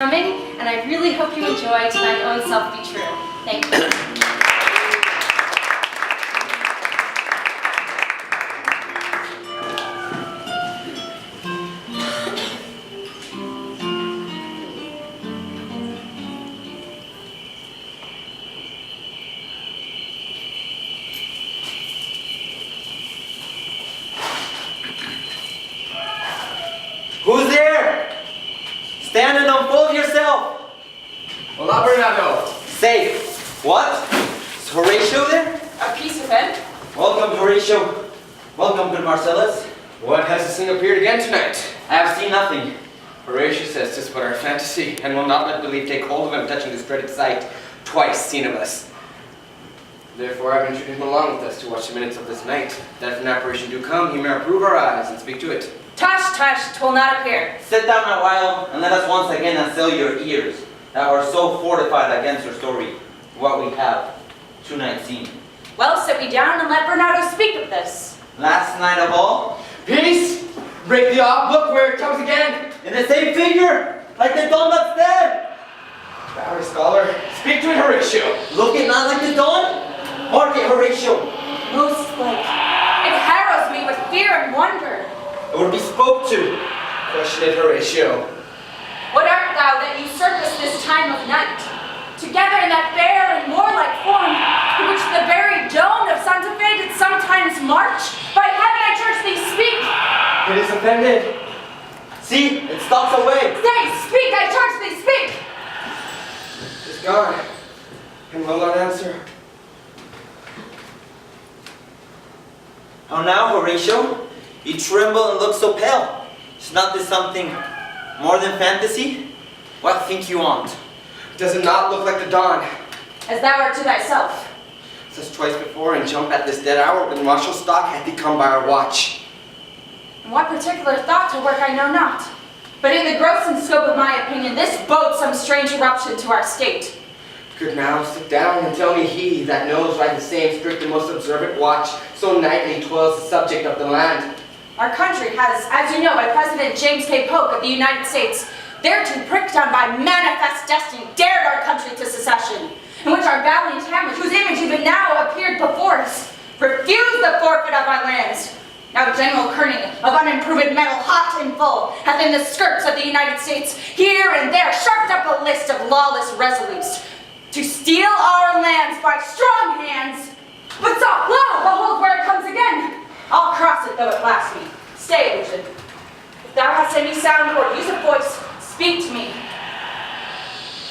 coming, and I really hope you enjoy To Thine Own Self Be True. Thank you. Who's there? Stand and unfold yourself. Hola, Bernardo. Safe. What? Is Horatio there? A piece of him. Welcome, Horatio. Welcome, good Marcellus. What has this thing appeared again tonight? I have seen nothing. Horatio says 'tis but our fantasy, and will not let belief take hold of him, touching this dreaded sight, twice seen of us. Therefore I've entreated him along with us to watch the minutes of this night, that if an apparition do come, he may approve our eyes and speak to it. Tush, tush, 'twill not appear. Sit down a while and let us once again unseal your ears that are so fortified against your story, what we have tonight seen. Well, sit we down and let Bernardo speak of this. Last night of all, Peace! Break the off, look where it comes again! in the same figure, like the dawn that's dead. Bowery scholar, speak to it, Horatio! Look it not like the dawn? Mark it, Horatio. Most like. It harrows me with fear and wonder. It will be spoke to. Question it, Horatio. What art thou that usurpest this time of night? Together in that fair and warlike form, to which the very dome of Santa Fe did sometimes march? By heaven I charge thee, speak! It is offended. See, it stalks away. Say, speak, I charge thee, speak! It's gone, and will not answer. How now, Horatio? You tremble and look so pale. Is not this something more than fantasy? What think you want? Does it not look like the dawn? As thou art to thyself. Says twice before and jump at this dead hour when Marshal Stock hath become by our watch. In what particular thought to work I know not. But in the gross and scope of my opinion, this bodes some strange eruption to our state. Good now, sit down and tell me he that knows by the same strict and most observant watch so nightly toils the subject of the land. Our country has, as you know, by President James K. Polk of the United States, thereto pricked on by manifest destiny, dared our country to secession, in which our valiant Hamlet, whose image even now appeared before us, refused the forfeit of our lands. Now General Kearney, of unimproved metal, hot and full, hath in the skirts of the United States, here and there, sharped up a list of lawless resolutes, to steal our lands by strong hands. But stop, lo, behold where it comes again. I'll cross it though it blast me. Stay, Lucian. If thou hast any sound or use of voice, speak to me.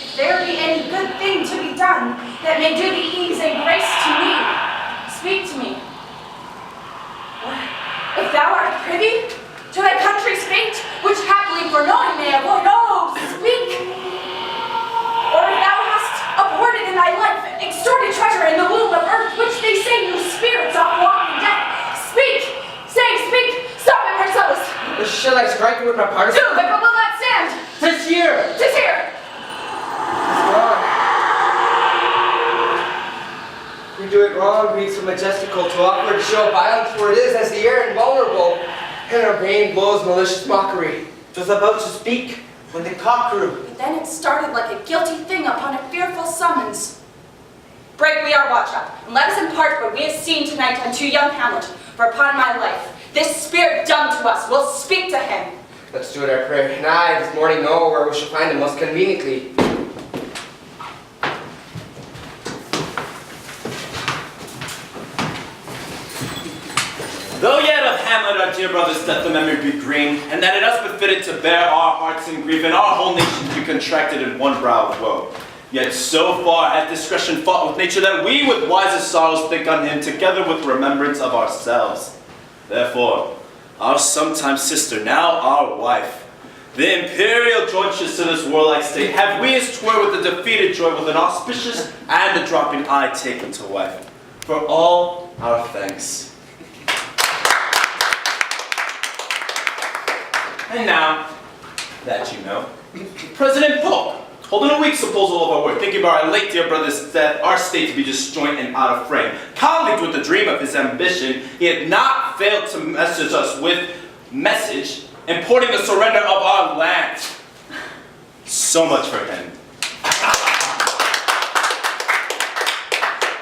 If there be any good thing to be done that may do thee ease and grace to me, speak to me. If thou art privy to thy country's fate, which happily foreknowing may avoid, oh, speak! Or if thou hast abhorred in thy life, extorted treasure in the womb of earth, which they say no spirits off walking death, speak! Say, speak! Stop it, Marcellus! Shall I strike you with my partisan? Do, but will not stand! 'Tis here! 'Tis here! It's gone. We do it wrong, being so majestical to awkward show violence, for it is as the air invulnerable, and our vain blows malicious mockery. 'Twas about to speak when the cock crew. But then it started like a guilty thing upon a fearful summons. Break we our watch up, and let us impart what we have seen tonight unto young Hamlet, for upon my life, this spirit dumb to us will speak to him. Let's do it, I pray. And I this morning know where we shall find him most conveniently. Though yet of Hamlet our dear brother's death the memory be green, and that it us befitted to bear our hearts in grief, and our whole nation be contracted in one brow of woe. Yet so far hath discretion fought with nature that we with wisest sorrows think on him, together with remembrance of ourselves. Therefore, our sometime sister, now our wife, the imperial jointress to this warlike state, have we as twere with the defeated joy, with an auspicious and a dropping eye taken to wife. For all our thanks. And now, that you know, President Polk, holding a weak supposal of our work, thinking about our late dear brother's death, our state to be disjoint and out of frame. Colleagued with the dream of his ambition, he had not failed to message us with message, importing the surrender of our land. So much for him.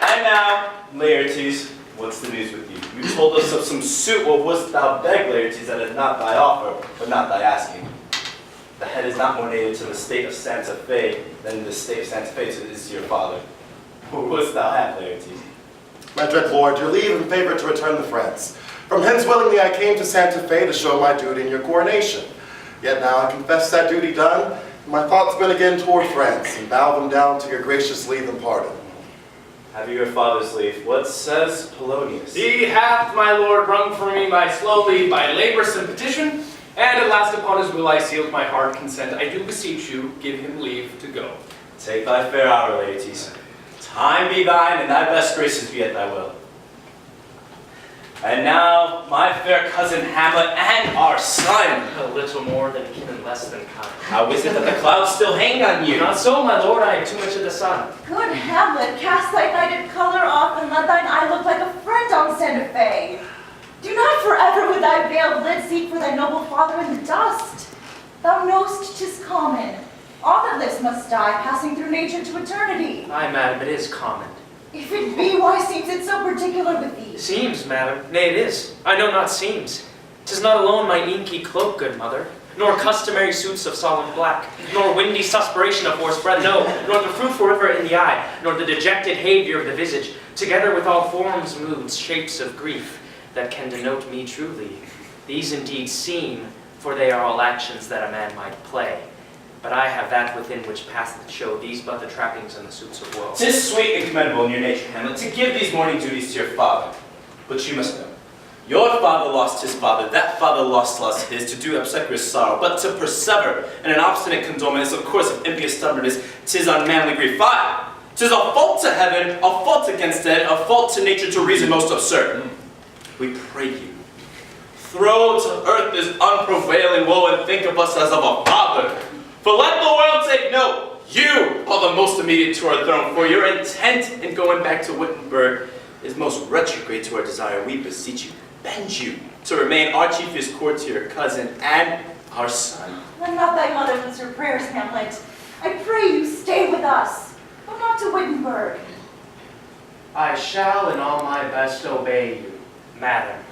And now, Laertes, what's the news with you? You told us of some suit. What wouldst thou beg, Laertes, that is not thy offer, but not thy asking? The head is not more native to the state of Santa Fe than the state of Santa Fe is to your father. What wouldst thou have, Laertes? My dread lord, your leave and favor to return to France. From hence willingly I came to Santa Fe to show my duty in your coronation. Yet now I confess that duty done, and my thoughts been again toward France, and bow them down to your gracious leave and pardon. Have you your father's leave? What says Polonius? He hath, my lord, wrung from me by slow leave, by laborious and petition, and at last upon his will I sealed my hard consent. I do beseech you, give him leave to go. Take thy fair hour, Laertes. Time be thine, and thy best graces be at thy will. And now, my fair cousin Hamlet and our son. A little more than kin and less than kind. How is it that the clouds still hang on you? Not so, my lord, I have too much of the sun. Good Hamlet, cast thy nighted color off, and let thine eye look like a friend on Santa Fe. Do not forever with thy veiled lid seek for thy noble father in the dust. Thou know'st 'tis common. All that lives must die, passing through nature to eternity. Aye, madam, it is common. If it be, why seems it so particular with thee? Seems, madam, nay it is. I know not seems. 'Tis not alone my inky cloak, good mother, nor customary suits of solemn black, nor windy suspiration of hoarse breath, no, nor the fruitful river in the eye, nor the dejected havior of the visage, together with all forms, moods, shapes of grief, that can denote me truly. These indeed seem, for they are all actions that a man might play. But I have that within which passeth show these but the trappings and the suits of woe. 'Tis sweet and commendable in your nature, Hamlet, to give these morning duties to your father. But you must know, your father lost his father, that father lost his, to do obsequious sorrow, but to persever in an obstinate condolences, of course of impious stubbornness, 'tis unmanly grief. Aye, 'tis a fault to heaven, a fault against it, a fault to nature, to reason most absurd. We pray you, throw to earth this unprevailing woe, and think of us as of a father. For let the world take note, you are the most immediate to our throne, for your intent in going back to Wittenberg is most retrograde to our desire. We beseech you, bend you to remain our chiefest courtier, cousin, and our son. Let not thy mother lose her prayers, Hamlet. I pray you, stay with us. Go not to Wittenberg. I shall in all my best obey you, madam.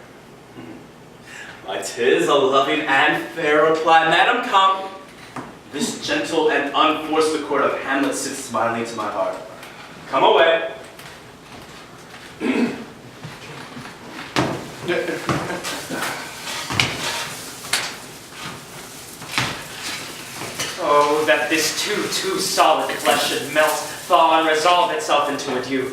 Why, 'tis a loving and fair reply. Madam, come. This gentle and unforced accord of Hamlet sits smiling to my heart. Come away. Oh, that this too solid flesh should melt, thaw, and resolve itself into a dew.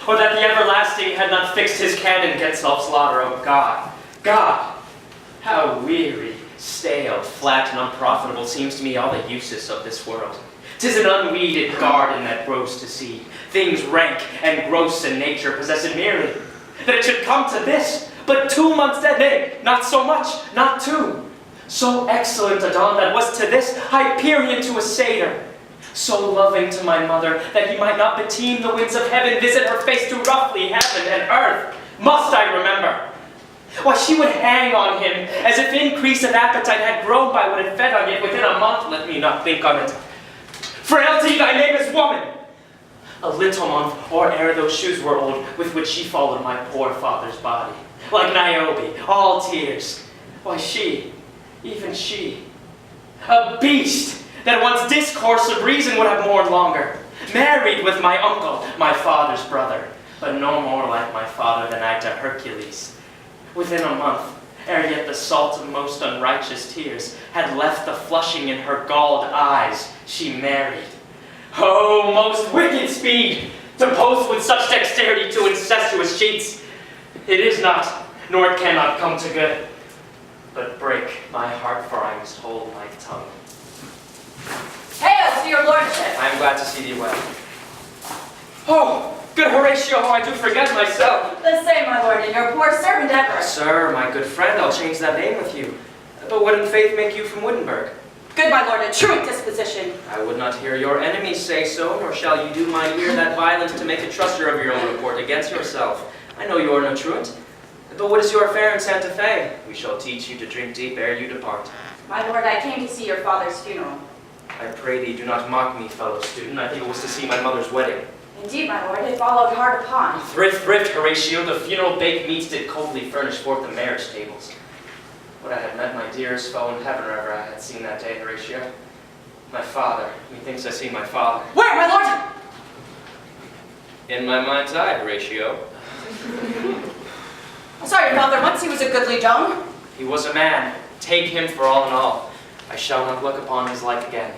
Or that the everlasting had not fixed his canon against self-slaughter. Oh God, God, how weary, stale, flat, and unprofitable seems to me all the uses of this world. 'Tis an unweeded garden that grows to seed, things rank and gross in nature possessed merely. That it should come to this, but 2 months dead, nay, not so much, not 2. So excellent a dawn that was to this Hyperion to a satyr. So loving to my mother that he might not beteem the winds of heaven visit her face to roughly heaven and earth. Must I remember? Why, she would hang on him as if increase of appetite had grown by what it fed on, yet within a month let me not think on it. Frailty, thy name is woman. A little month, or ere those shoes were old, with which she followed my poor father's body. Like Niobe, all tears. Why, she, even she, a beast that once discourse of reason would have mourned longer, married with my uncle, my father's brother, but no more like my father than I to Hercules. Within a month, ere yet the salt of most unrighteous tears had left the flushing in her galled eyes, she married. Oh, most wicked speed, to post with such dexterity to incestuous cheats! It is not, nor it cannot come to good, but break my heart, for I must hold my tongue. Hail to your lordship! I am glad to see thee well. Oh, good Horatio, how I do forget myself. The same, my lord, and your poor servant ever. Sir, my good friend, I'll change that name with you. But what in faith make you from Wittenberg? Good, my lord, a true disposition. I would not hear your enemies say so, nor shall you do my ear that violence to make a truster of your own report against yourself. I know you are no truant. But what is your affair in Santa Fe? We shall teach you to drink deep ere you depart. My lord, I came to see your father's funeral. I pray thee do not mock me, fellow student. I think it was to see my mother's wedding. Indeed, my lord, it followed hard upon. Thrift, thrift, Horatio, the funeral baked meats did coldly furnish forth the marriage tables. Would I had met my dearest foe in heaven, or ever I had seen that day, Horatio. My father, methinks I see my father. Where, my lord? In my mind's eye, Horatio. I saw your father once, he was a goodly dome. He was a man. Take him for all in all. I shall not look upon his like again.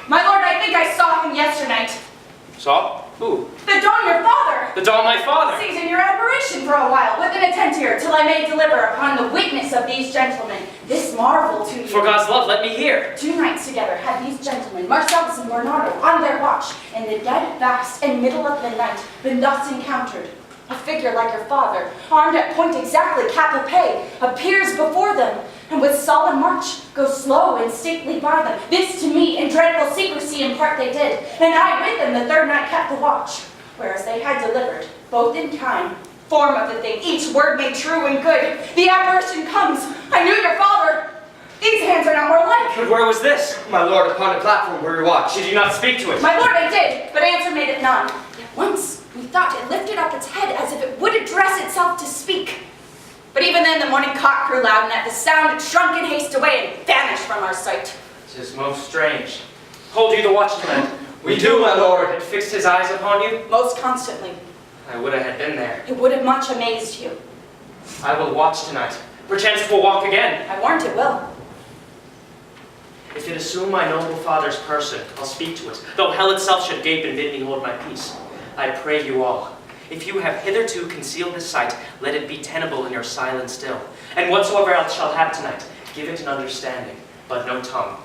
My lord, I think I saw him yesternight. Saw? Who? The Don, your father. The Don, my father. Seizing your admiration for a while, with an attent here, till I may deliver upon the witness of these gentlemen this marvel to you. For God's love, let me hear. 2 nights together had these gentlemen, Marcellus and Bernardo, on their watch, in the dead vast and middle of the night, been thus encountered. A figure like your father, armed at point exactly cap a pay, appears before them, and with solemn march goes slow and stately by them. This to me in dreadful secrecy in part they did, and I with them the 3rd night kept the watch, whereas they had delivered, both in time, form of the thing, each word made true and good. The apparition comes. I knew your father. These hands are not more like. But where was this? My lord, upon the platform where we watch. Did you not speak to it? My lord, I did, but answer made it none. Yet once we thought it lifted up its head as if it would address itself to speak. But even then the morning cock crew loud, and at the sound it shrunk in haste away and vanished from our sight. 'Tis most strange. Hold you the watch tonight? We do, my lord. Had fixed his eyes upon you? Most constantly. I would I had been there. It would have much amazed you. I will watch tonight. Perchance it will walk again. I warrant it will. If it assume my noble father's person, I'll speak to it, though hell itself should gape and bid me hold my peace. I pray you all, if you have hitherto concealed this sight, let it be tenable in your silence still. And whatsoever else shall have tonight, give it an understanding, but no tongue.